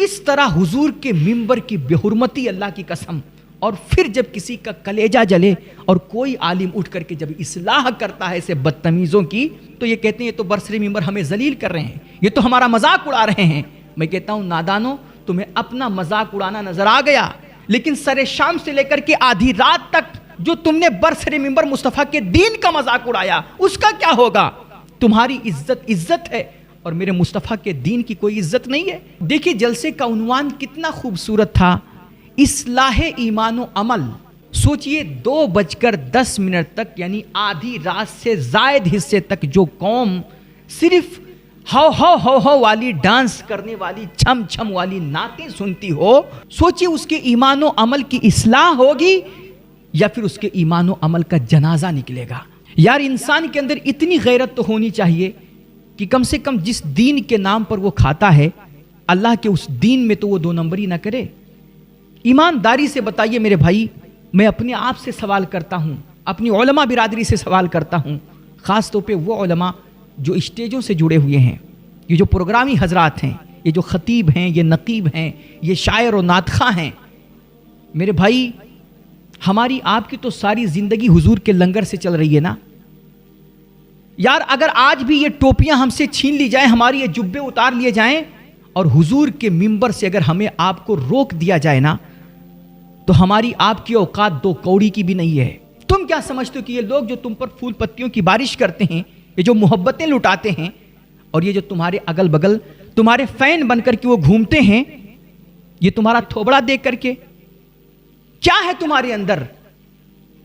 اس طرح حضور کے ممبر کی بے حرمتی، اللہ کی قسم. اور پھر جب کسی کا کلیجہ جلے اور کوئی عالم اٹھ کر کے جب اصلاح کرتا ہے اسے بدتمیزوں کی، تو یہ کہتے ہیں یہ تو برسر ممبر ہمیں ذلیل کر رہے ہیں، یہ تو ہمارا مذاق اڑا رہے ہیں. میں کہتا ہوں نادانو، تمہیں اپنا مذاق اڑانا نظر آ گیا، لیکن سر شام سے لے کر کے آدھی رات تک جو تم نے برسر ممبر مصطفیٰ کے دین کا مذاق اڑایا، اس کا کیا ہوگا؟ تمہاری عزت ہے اور میرے مصطفیٰ کے دین کی کوئی عزت نہیں ہے. دیکھیے جلسے کا عنوان کتنا خوبصورت تھا، اصلاح ایمان و عمل. سوچئے 2:10 تک یعنی آدھی رات سے زائد حصے تک جو قوم صرف ہو والی ڈانس کرنے والی، چھم چھم والی نعتیں سنتی ہو، سوچئے اس کے ایمان و عمل کی اصلاح ہوگی یا پھر اس کے ایمان و عمل کا جنازہ نکلے گا. یار انسان کے اندر اتنی غیرت تو ہونی چاہیے کہ کم سے کم جس دین کے نام پر وہ کھاتا ہے، اللہ کے اس دین میں تو وہ 2 نمبری نہ کرے. ایمانداری سے بتائیے میرے بھائی، میں اپنے آپ سے سوال کرتا ہوں، اپنی علماء برادری سے سوال کرتا ہوں، خاص طور پہ وہ علماء جو اسٹیجوں سے جڑے ہوئے ہیں، یہ جو پروگرامی حضرات ہیں، یہ جو خطیب ہیں، یہ نقیب ہیں، یہ شاعر و نعت خواں ہیں. میرے بھائی ہماری آپ کی تو ساری زندگی حضور کے لنگر سے چل رہی ہے نا. یار اگر آج بھی یہ ٹوپیاں ہم سے چھین لی جائیں، ہماری یہ جبے اتار لیے جائیں اور حضور کے ممبر سے اگر ہمیں آپ کو روک دیا جائے نا، تو ہماری آپ کی اوقات 2 کوڑی کی بھی نہیں ہے. تم کیا سمجھتے ہو کہ یہ لوگ جو تم پر پھول پتیوں کی بارش کرتے ہیں، یہ جو محبتیں لٹاتے ہیں، اور یہ جو تمہارے اگل بگل تمہارے فین بن کر کے وہ گھومتے ہیں، یہ تمہارا تھوبڑا دیکھ کر کے کیا ہے تمہارے اندر؟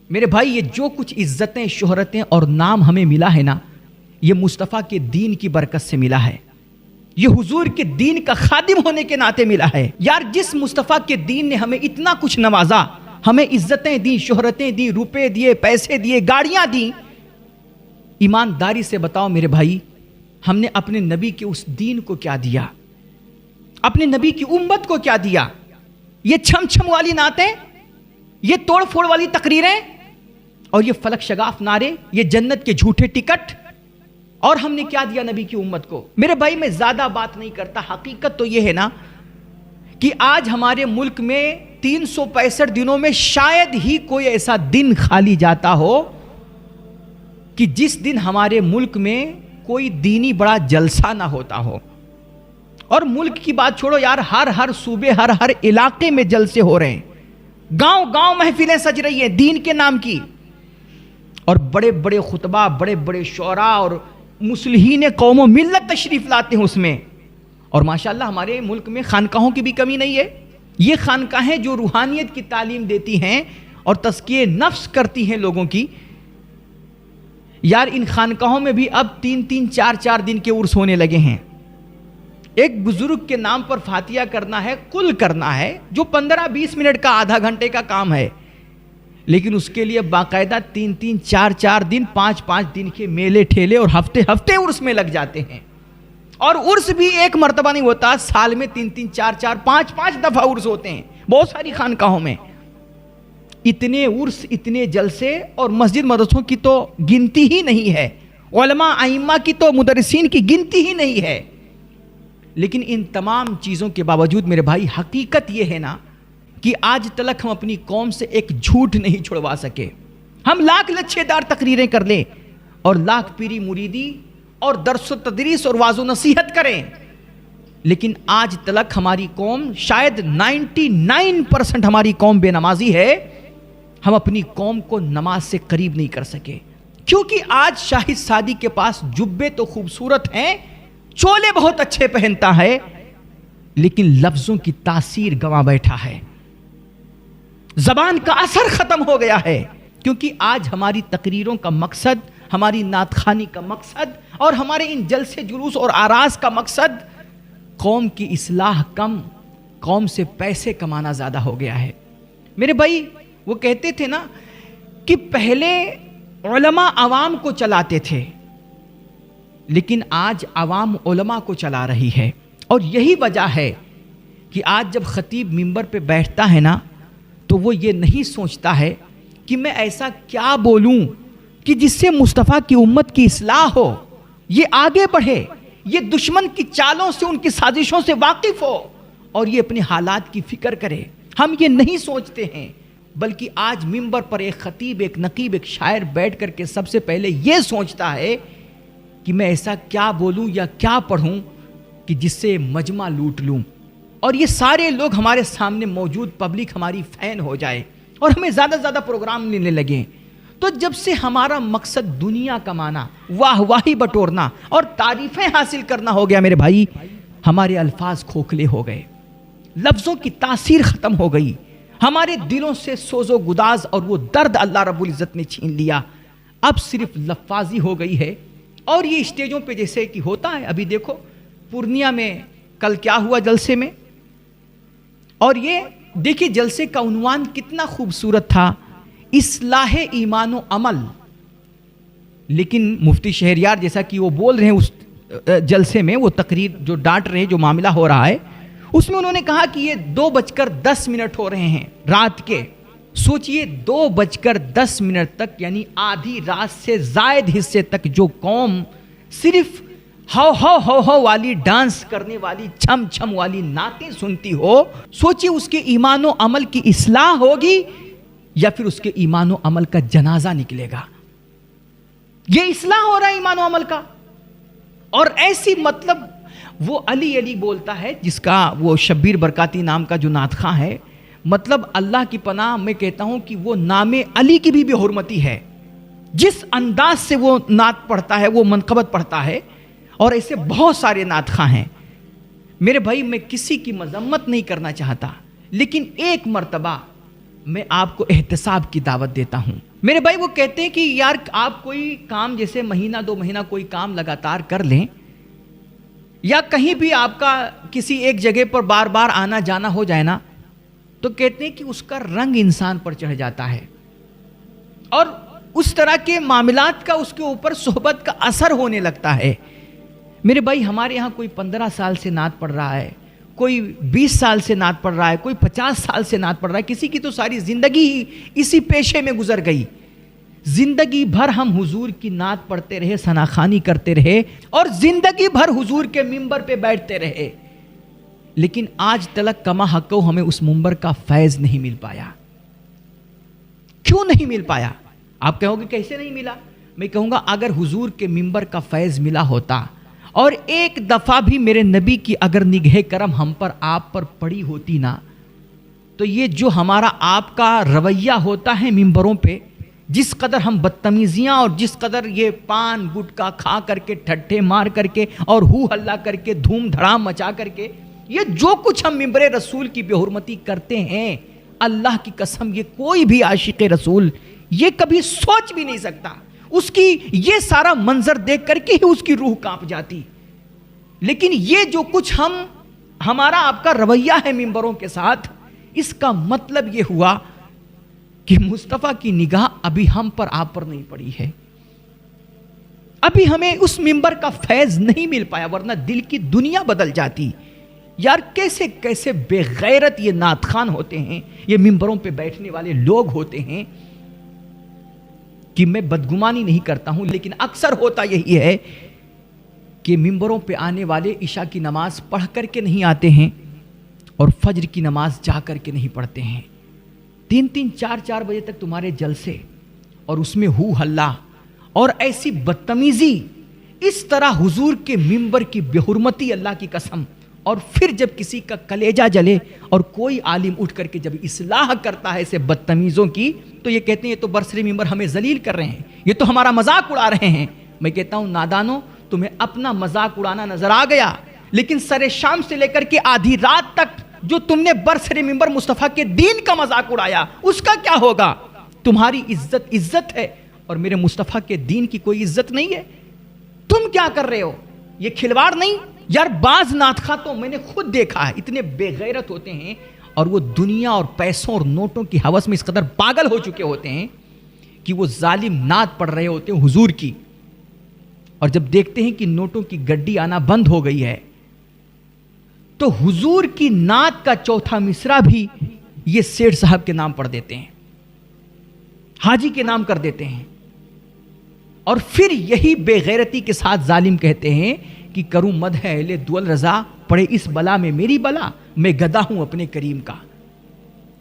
میرے بھائی یہ جو کچھ عزتیں، شہرتیں اور نام ہمیں ملا ہے نا، یہ مصطفیٰ کے دین کی برکت سے ملا ہے، یہ حضور کے دین کا خادم ہونے کے ناطے ملا ہے. یار جس مصطفیٰ کے دین نے ہمیں اتنا کچھ نوازا، ہمیں عزتیں دی، شہرتیں دی، روپے دیے، پیسے دیے، گاڑیاں دی، ایمانداری سے بتاؤ میرے بھائی ہم نے اپنے نبی کے اس دین کو کیا دیا؟ اپنے نبی کی امت کو کیا دیا؟ یہ چھم چھم والی نعتیں، یہ توڑ پھوڑ والی تقریریں اور یہ فلک شگاف نعرے، یہ جنت کے جھوٹے ٹکٹ، اور ہم نے کیا دیا نبی کی امت کو؟ میرے بھائی میں زیادہ بات نہیں کرتا، حقیقت تو یہ ہے نا کہ آج ہمارے ملک میں 365 دنوں میں شاید ہی کوئی ایسا دن خالی جاتا ہو کہ جس دن ہمارے ملک میں کوئی دینی بڑا جلسہ نہ ہوتا ہو. اور ملک کی بات چھوڑو یار، ہر صوبے، ہر علاقے میں جلسے ہو رہے ہیں، گاؤں محفلیں سج رہی ہیں دین کے نام کی، اور بڑے بڑے خطبہ، بڑے بڑے شعراء اور مصلحین قوم و ملت تشریف لاتے ہیں اس میں. اور ماشاءاللہ ہمارے ملک میں خانقاہوں کی بھی کمی نہیں ہے. یہ خانقاہیں جو روحانیت کی تعلیم دیتی ہیں اور تزکیہ نفس کرتی ہیں لوگوں کی، یار ان خانقاہوں میں بھی اب 3 4 دن کے عرس ہونے لگے ہیں. ایک بزرگ کے نام پر فاتحہ کرنا ہے، قل کرنا ہے، جو 15-20 منٹ کا، آدھا گھنٹے کا کام ہے، لیکن اس کے لیے باقاعدہ 3 4 دن، 5 دن کے میلے ٹھیلے اور ہفتے عرس میں لگ جاتے ہیں. اور عرس بھی ایک مرتبہ نہیں ہوتا، سال میں 3 4 5 دفعہ عرس ہوتے ہیں بہت ساری خانقاہوں میں. اتنے عرس، اتنے جلسے، اور مسجد مدرسوں کی تو گنتی ہی نہیں ہے، علماء ائمہ کی تو، مدرسین کی گنتی ہی نہیں ہے. لیکن ان تمام چیزوں کے باوجود میرے بھائی حقیقت یہ ہے نا کہ آج تلک ہم اپنی قوم سے ایک جھوٹ نہیں چھڑوا سکے. ہم لاکھ لچھے دار تقریریں کر لیں اور لاکھ پیری مریدی اور درس و تدریس اور واعظ و نصیحت کریں، لیکن آج تلک ہماری قوم، شاید 99% ہماری قوم بے نمازی ہے. ہم اپنی قوم کو نماز سے قریب نہیں کر سکے، کیونکہ آج شاہد سادی کے پاس جبے تو خوبصورت ہیں، چولے بہت اچھے پہنتا ہے، لیکن لفظوں کی تاثیر گنوا بیٹھا ہے، زبان کا اثر ختم ہو گیا ہے. کیونکہ آج ہماری تقریروں کا مقصد، ہماری نعت خوانی کا مقصد اور ہمارے ان جلسے جلوس اور آراز کا مقصد قوم کی اصلاح کم، قوم سے پیسے کمانا زیادہ ہو گیا ہے. میرے بھائی وہ کہتے تھے نا کہ پہلے علماء عوام کو چلاتے تھے، لیکن آج عوام علماء کو چلا رہی ہے. اور یہی وجہ ہے کہ آج جب خطیب منبر پہ بیٹھتا ہے نا تو وہ یہ نہیں سوچتا ہے کہ میں ایسا کیا بولوں کہ جس سے مصطفیٰ کی امت کی اصلاح ہو، یہ آگے بڑھے، یہ دشمن کی چالوں سے، ان کی سازشوں سے واقف ہو اور یہ اپنے حالات کی فکر کرے. ہم یہ نہیں سوچتے ہیں، بلکہ آج منبر پر ایک خطیب، ایک نقیب، ایک شاعر بیٹھ کر کے سب سے پہلے یہ سوچتا ہے کہ میں ایسا کیا بولوں یا کیا پڑھوں کہ جس سے مجمع لوٹ لوں، اور یہ سارے لوگ ہمارے سامنے موجود پبلک ہماری فین ہو جائے اور ہمیں زیادہ سے زیادہ پروگرام لینے لگیں. تو جب سے ہمارا مقصد دنیا کمانا، واہ واہی بٹورنا اور تعریفیں حاصل کرنا ہو گیا میرے بھائی، ہمارے الفاظ کھوکھلے ہو گئے، لفظوں کی تاثیر ختم ہو گئی، ہمارے دلوں سے سوز و گداز اور وہ درد اللہ رب العزت نے چھین لیا. اب صرف لفاظی ہو گئی ہے. اور یہ اسٹیجوں پہ جیسے کہ ہوتا ہے، ابھی دیکھو پورنیہ میں کل کیا ہوا جلسے میں، اور یہ دیکھیے جلسے کا عنوان کتنا خوبصورت تھا، اصلاح ایمان و عمل. لیکن مفتی شہریار جیسا کہ وہ بول رہے ہیں اس جلسے میں، وہ تقریر جو ڈانٹ رہے ہیں، جو معاملہ ہو رہا ہے، اس میں انہوں نے کہا کہ یہ 2:10 ہو رہے ہیں رات کے. سوچئے 2:10 تک، یعنی آدھی رات سے زائد حصے تک جو قوم صرف ہو ہو ہو ہو والی ڈانس کرنے والی، چھم چھم والی نعتیں سنتی ہو، سوچئے اس کے ایمان و عمل کی اصلاح ہوگی یا پھر اس کے ایمان و عمل کا جنازہ نکلے گا. یہ اصلاح ہو رہا ہے ایمان و عمل کا. اور ایسی مطلب وہ علی علی بولتا ہے، جس کا وہ شبیر برکاتی نام کا جو نعت خواں ہے، مطلب اللہ کی پناہ میں کہتا ہوں کہ وہ نام علی کی بھی بے حرمتی ہے. جس انداز سے وہ نعت پڑھتا ہے، وہ منقبت پڑھتا ہے، اور ایسے بہت سارے نعت خواں ہیں. میرے بھائی میں کسی کی مذمت نہیں کرنا چاہتا، لیکن ایک مرتبہ میں آپ کو احتساب کی دعوت دیتا ہوں. میرے بھائی وہ کہتے ہیں کہ یار آپ کوئی کام جیسے مہینہ 2 مہینہ کوئی کام لگاتار کر لیں، یا کہیں بھی آپ کا کسی ایک جگہ پر بار بار آنا جانا ہو جائے نا، تو کہتے ہیں کہ اس کا رنگ انسان پر چڑھ جاتا ہے، اور اس طرح کے معاملات کا اس کے اوپر صحبت کا اثر ہونے لگتا ہے. میرے بھائی ہمارے یہاں کوئی 15 سال سے نعت پڑھ رہا ہے، کوئی 20 سال سے نعت پڑھ رہا ہے، کوئی 50 سال سے نعت پڑھ رہا ہے. کسی کی تو ساری زندگی ہی اسی پیشے میں گزر گئی. زندگی بھر ہم حضور کی نعت پڑھتے رہے، ثناخوانی کرتے رہے، اور زندگی بھر حضور کے منبر پہ بیٹھتے رہے، لیکن آج تلک کما حقو ہمیں اس منبر کا فیض نہیں مل پایا. کیوں نہیں مل پایا؟ آپ کہو گے کیسے نہیں ملا؟ میں کہوں گا اگر حضور کے منبر کا فیض ملا ہوتا، اور ایک دفعہ بھی میرے نبی کی اگر نگہ کرم ہم پر آپ پر پڑی ہوتی نا، تو یہ جو ہمارا آپ کا رویہ ہوتا ہے منبروں پہ، جس قدر ہم بدتمیزیاں اور جس قدر یہ پان گٹکا کھا کر کے، ٹھٹھے مار کر کے، اور ہو ہلا کر کے، دھوم دھڑام مچا کر کے، یہ جو کچھ ہم منبر رسول کی بے حرمتی کرتے ہیں، اللہ کی قسم یہ کوئی بھی عاشق رسول یہ کبھی سوچ بھی نہیں سکتا. اس کی یہ سارا منظر دیکھ کر کے ہی اس کی روح کانپ جاتی. لیکن یہ جو کچھ ہمارا آپ کا رویہ ہے منبروں کے ساتھ، اس کا مطلب یہ ہوا کہ مصطفیٰ کی نگاہ ابھی ہم پر آپ پر نہیں پڑی ہے، ابھی ہمیں اس منبر کا فیض نہیں مل پایا، ورنہ دل کی دنیا بدل جاتی. یار کیسے کیسے بے غیرت یہ نعت خوان ہوتے ہیں، یہ منبروں پہ بیٹھنے والے لوگ ہوتے ہیں، کہ میں بدگمانی نہیں کرتا ہوں، لیکن اکثر ہوتا یہی ہے کہ منبروں پہ آنے والے عشاء کی نماز پڑھ کر کے نہیں آتے ہیں، اور فجر کی نماز جا کر کے نہیں پڑھتے ہیں. 3-3 4-4 بجے تک تمہارے جلسے، اور اس میں ہو ہلا اور ایسی بدتمیزی، اس طرح حضور کے منبر کی بے حرمتی اللہ کی قسم. اور پھر جب کسی کا کلیجہ جلے اور کوئی عالم اٹھ کر کے جب اصلاح کرتا ہے اسے بدتمیزوں کی، تو یہ کہتے ہیں یہ تو برسر منبر ہمیں ذلیل کر رہے ہیں، یہ تو ہمارا مذاق اڑا رہے ہیں. میں کہتا ہوں نادانو، تمہیں اپنا مذاق اڑانا نظر آ گیا، لیکن سر شام سے لے کر کے آدھی رات تک جو تم نے برسر منبر مصطفیٰ کے دین کا مذاق اڑایا، اس کا کیا ہوگا؟ تمہاری عزت ہے، اور میرے مصطفیٰ کے دین کی کوئی عزت نہیں ہے. تم کیا کر رہے ہو؟ یہ کھلواڑ نہیں یار. بعض نعت خواں تو میں نے خود دیکھا ہے، اتنے بے غیرت ہوتے ہیں، اور وہ دنیا اور پیسوں اور نوٹوں کی ہوس میں اس قدر پاگل ہو چکے ہوتے ہیں کہ وہ ظالم نعت پڑھ رہے ہوتے ہیں حضور کی، اور جب دیکھتے ہیں کہ نوٹوں کی گڈی آنا بند ہو گئی ہے، تو حضور کی نعت کا چوتھا مصرع بھی یہ سیٹھ صاحب کے نام پڑھ دیتے ہیں، حاجی کے نام کر دیتے ہیں. اور پھر یہی بے غیرتی کے ساتھ ظالم کہتے ہیں کہ کروں مدح اہل دول رضا، پڑے اس بلا میں میری بلا، میں گدا ہوں اپنے کریم کا۔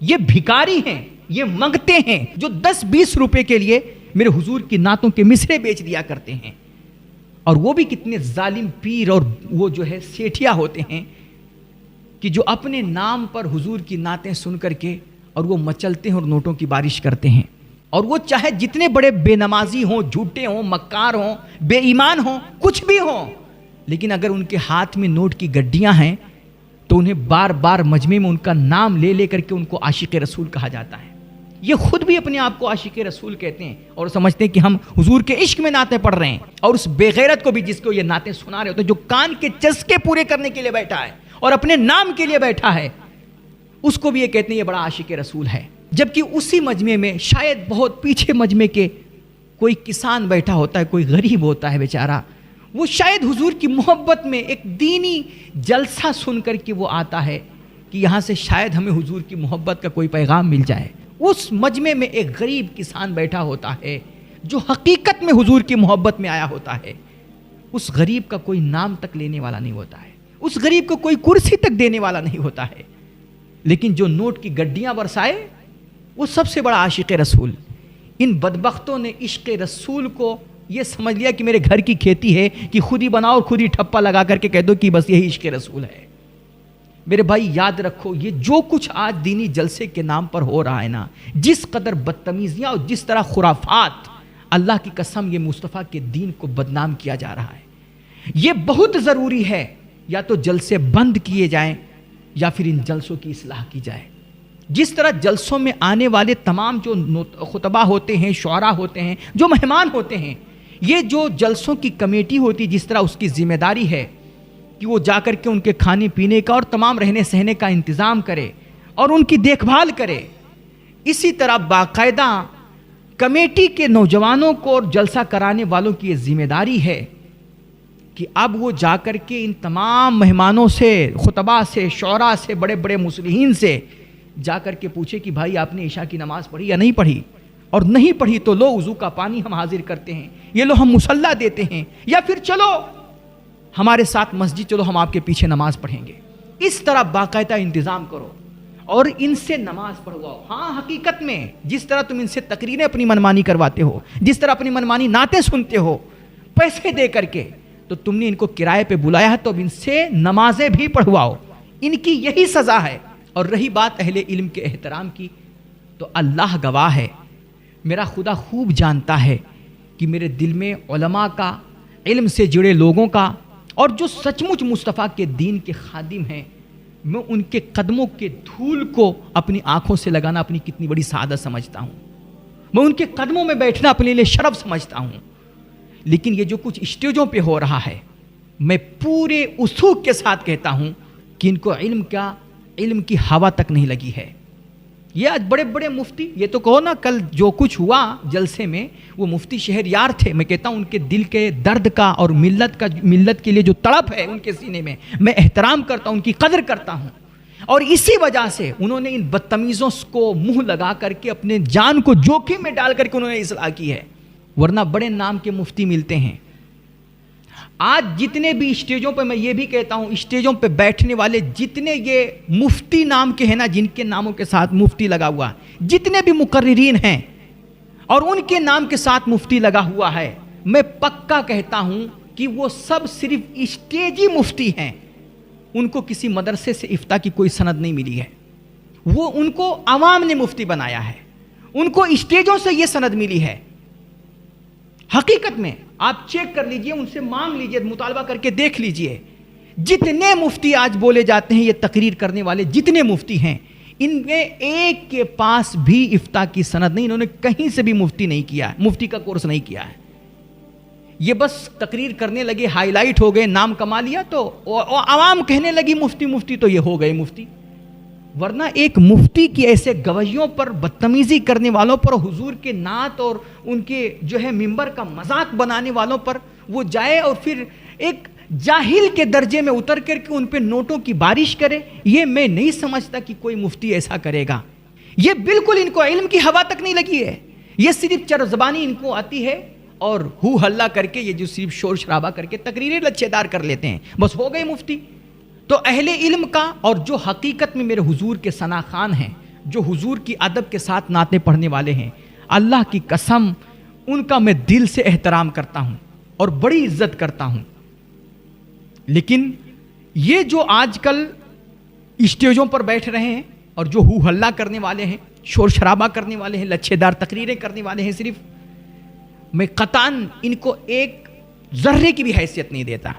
یہ بھکاری ہیں، یہ منگتے ہیں جو 10-20 روپے کے لیے میرے حضور کی نعتوں کے مصرے بیچ دیا کرتے ہیں، اور وہ بھی کتنے ظالم پیر اور وہ جو ہے سیٹھیا ہوتے ہیں کہ جو اپنے نام پر حضور کی نعتیں سن کر کے اور وہ مچلتے ہیں اور نوٹوں کی بارش کرتے ہیں، اور وہ چاہے جتنے بڑے بے نمازی ہوں، جھوٹے ہوں، مکار ہوں، بے ایمان ہوں، کچھ بھی ہوں، لیکن اگر ان کے ہاتھ میں نوٹ کی گڈیاں ہیں تو انہیں بار بار مجمع میں ان کا نام لے لے کر کے ان کو عاشق رسول کہا جاتا ہے۔ یہ خود بھی اپنے آپ کو عاشق رسول کہتے ہیں اور سمجھتے ہیں کہ ہم حضور کے عشق میں نعتیں پڑھ رہے ہیں، اور اس بے غیرت کو بھی جس کو یہ نعتیں سنا رہے ہوتے ہیں، جو کان کے چسکے پورے کرنے کے لیے بیٹھا ہے اور اپنے نام کے لیے بیٹھا ہے، اس کو بھی یہ کہتے ہیں یہ بڑا عاشق رسول ہے۔ جبکہ اسی مجمع میں شاید بہت پیچھے مجمع کے کوئی کسان بیٹھا ہوتا ہے، کوئی غریب ہوتا ہے بیچارہ، وہ شاید حضور کی محبت میں ایک دینی جلسہ سن کر کے وہ آتا ہے کہ یہاں سے شاید ہمیں حضور کی محبت کا کوئی پیغام مل جائے۔ اس مجمع میں ایک غریب کسان بیٹھا ہوتا ہے جو حقیقت میں حضور کی محبت میں آیا ہوتا ہے، اس غریب کا کوئی نام تک لینے والا نہیں ہوتا ہے، اس غریب کو کوئی کرسی تک دینے والا نہیں ہوتا ہے، لیکن جو نوٹ کی گڈیاں برسائے وہ سب سے بڑا عاشق رسول۔ ان بدبختوں نے عشق رسول کو یہ سمجھ لیا کہ میرے گھر کی کھیتی ہے کہ خود ہی بناؤ اور خود ہی ٹھپا لگا کر کے کہہ دو کہ بس یہی عشق رسول ہے۔ میرے بھائی یاد رکھو، یہ جو کچھ آج دینی جلسے کے نام پر ہو رہا ہے نا، جس قدر بدتمیزیاں اور جس طرح خرافات، اللہ کی قسم یہ مصطفیٰ کے دین کو بدنام کیا جا رہا ہے۔ یہ بہت ضروری ہے یا تو جلسے بند کیے جائیں یا پھر ان جلسوں کی اصلاح کی جائے۔ جس طرح جلسوں میں آنے والے تمام جو خطبہ ہوتے ہیں، شعراء ہوتے ہیں، جو مہمان ہوتے ہیں، یہ جو جلسوں کی کمیٹی ہوتی، جس طرح اس کی ذمہ داری ہے کہ وہ جا کر کے ان کے کھانے پینے کا اور تمام رہنے سہنے کا انتظام کرے اور ان کی دیکھ بھال کرے، اسی طرح باقاعدہ کمیٹی کے نوجوانوں کو اور جلسہ کرانے والوں کی یہ ذمہ داری ہے کہ اب وہ جا کر کے ان تمام مہمانوں سے، خطبہ سے، شعراء سے، بڑے بڑے مصلحین سے جا کر کے پوچھے کہ بھائی آپ نے عشاء کی نماز پڑھی یا نہیں پڑھی، اور نہیں پڑھی تو لو وضو کا پانی ہم حاضر کرتے ہیں، یہ لو ہم مصلی دیتے ہیں، یا پھر چلو ہمارے ساتھ مسجد چلو ہم آپ کے پیچھے نماز پڑھیں گے۔ اس طرح باقاعدہ انتظام کرو اور ان سے نماز پڑھواؤ۔ ہاں حقیقت میں جس طرح تم ان سے تقریریں اپنی منمانی کرواتے ہو، جس طرح اپنی منمانی نعتیں سنتے ہو پیسے دے کر کے، تو تم نے ان کو کرائے پہ بلایا ہے تو اب ان سے نمازیں بھی پڑھواؤ، ان کی یہی سزا ہے۔ اور رہی بات اہل علم کے احترام کی، تو اللہ گواہ ہے، میرا خدا خوب جانتا ہے کہ میرے دل میں علماء کا، علم سے جڑے لوگوں کا، اور جو سچ مچ مصطفیٰ کے دین کے خادم ہیں، میں ان کے قدموں کے دھول کو اپنی آنکھوں سے لگانا اپنی کتنی بڑی سعادت سمجھتا ہوں، میں ان کے قدموں میں بیٹھنا اپنے لیے شرف سمجھتا ہوں۔ لیکن یہ جو کچھ اسٹیجوں پہ ہو رہا ہے، میں پورے اصول کے ساتھ کہتا ہوں کہ ان کو علم کی ہوا تک نہیں لگی ہے۔ یہ آج بڑے بڑے مفتی، یہ تو کہو نا کل جو کچھ ہوا جلسے میں، وہ مفتی شہریار تھے، میں کہتا ہوں ان کے دل کے درد کا اور ملت کے لیے جو تڑپ ہے ان کے سینے میں احترام کرتا ہوں، ان کی قدر کرتا ہوں، اور اسی وجہ سے انہوں نے ان بدتمیزوں کو منہ لگا کر کے اپنے جان کو جوخم میں ڈال کر کے انہوں نے اصلاح کی ہے، ورنہ بڑے نام کے مفتی ملتے ہیں۔ آج جتنے بھی اسٹیجوں پہ، میں یہ بھی کہتا ہوں، اسٹیجوں پہ بیٹھنے والے جتنے یہ مفتی نام کے ہیں نا، جن کے ناموں کے ساتھ مفتی لگا ہوا، جتنے بھی مقررین ہیں اور ان کے نام کے ساتھ مفتی لگا ہوا ہے، میں پکا کہتا ہوں کہ وہ سب صرف اسٹیجی مفتی ہیں، ان کو کسی مدرسے سے افتاء کی کوئی سند نہیں ملی ہے، وہ ان کو عوام نے مفتی بنایا ہے، ان کو اسٹیجوں سے یہ سند ملی ہے۔ حقیقت میں آپ چیک کر لیجئے، ان سے مانگ لیجئے، مطالبہ کر کے دیکھ لیجئے، جتنے مفتی آج بولے جاتے ہیں، یہ تقریر کرنے والے جتنے مفتی ہیں، ان میں ایک کے پاس بھی افتاء کی سند نہیں، انہوں نے کہیں سے بھی مفتی نہیں کیا ہے، مفتی کا کورس نہیں کیا ہے، یہ بس تقریر کرنے لگے، ہائی لائٹ ہو گئے، نام کما لیا تو عوام کہنے لگی مفتی مفتی، تو یہ ہو گئے مفتی۔ ورنہ ایک مفتی کی ایسے گویوں پر، بدتمیزی کرنے والوں پر، حضور کے نعت اور ان کے جو ہے منبر کا مذاق بنانے والوں پر وہ جائے اور پھر ایک جاہل کے درجے میں اتر کر کے ان پہ نوٹوں کی بارش کرے، یہ میں نہیں سمجھتا کہ کوئی مفتی ایسا کرے گا۔ یہ بالکل ان کو علم کی ہوا تک نہیں لگی ہے، یہ صرف چرب زبانی ان کو آتی ہے اور ہو ہلا کر کے یہ جو صرف شور شرابہ کر کے تقریریں لچھے دار کر لیتے ہیں، بس ہو گئے مفتی۔ تو اہل علم کا اور جو حقیقت میں میرے حضور کے ثنا خوان ہیں، جو حضور کی ادب کے ساتھ نعتیں پڑھنے والے ہیں، اللہ کی قسم ان کا میں دل سے احترام کرتا ہوں اور بڑی عزت کرتا ہوں۔ لیکن یہ جو آج کل اسٹیجوں پر بیٹھ رہے ہیں اور جو ہو ہلا کرنے والے ہیں، شور شرابہ کرنے والے ہیں، لچھے دار تقریریں کرنے والے ہیں، صرف میں قطعاً ان کو ایک ذرے کی بھی حیثیت نہیں دیتا۔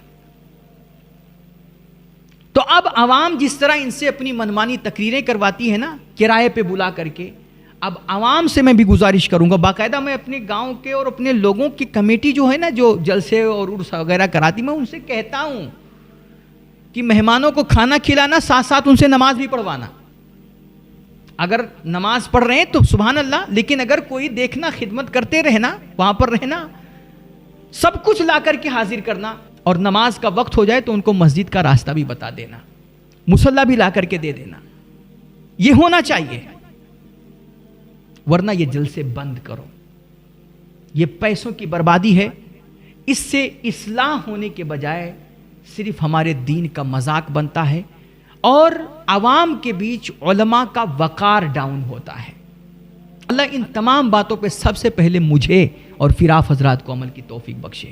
تو اب عوام جس طرح ان سے اپنی منمانی تقریریں کرواتی ہے نا کرائے پہ بلا کر کے، اب عوام سے میں بھی گزارش کروں گا، باقاعدہ میں اپنے گاؤں کے اور اپنے لوگوں کی کمیٹی جو ہے نا جو جلسے اور عرس وغیرہ کراتی، میں ان سے کہتا ہوں کہ مہمانوں کو کھانا کھلانا، ساتھ ساتھ ان سے نماز بھی پڑھوانا۔ اگر نماز پڑھ رہے ہیں تو سبحان اللہ، لیکن اگر کوئی دیکھنا، خدمت کرتے رہنا، وہاں پر رہنا، سب کچھ لا کر کے حاضر کرنا، اور نماز کا وقت ہو جائے تو ان کو مسجد کا راستہ بھی بتا دینا، مصلی بھی لا کر کے دے دینا۔ یہ ہونا چاہیے، ورنہ یہ جلسے بند کرو، یہ پیسوں کی بربادی ہے۔ اس سے اصلاح ہونے کے بجائے صرف ہمارے دین کا مذاق بنتا ہے اور عوام کے بیچ علماء کا وقار ڈاؤن ہوتا ہے۔ اللہ ان تمام باتوں پہ سب سے پہلے مجھے اور پھر آپ حضرات کو عمل کی توفیق بخشے۔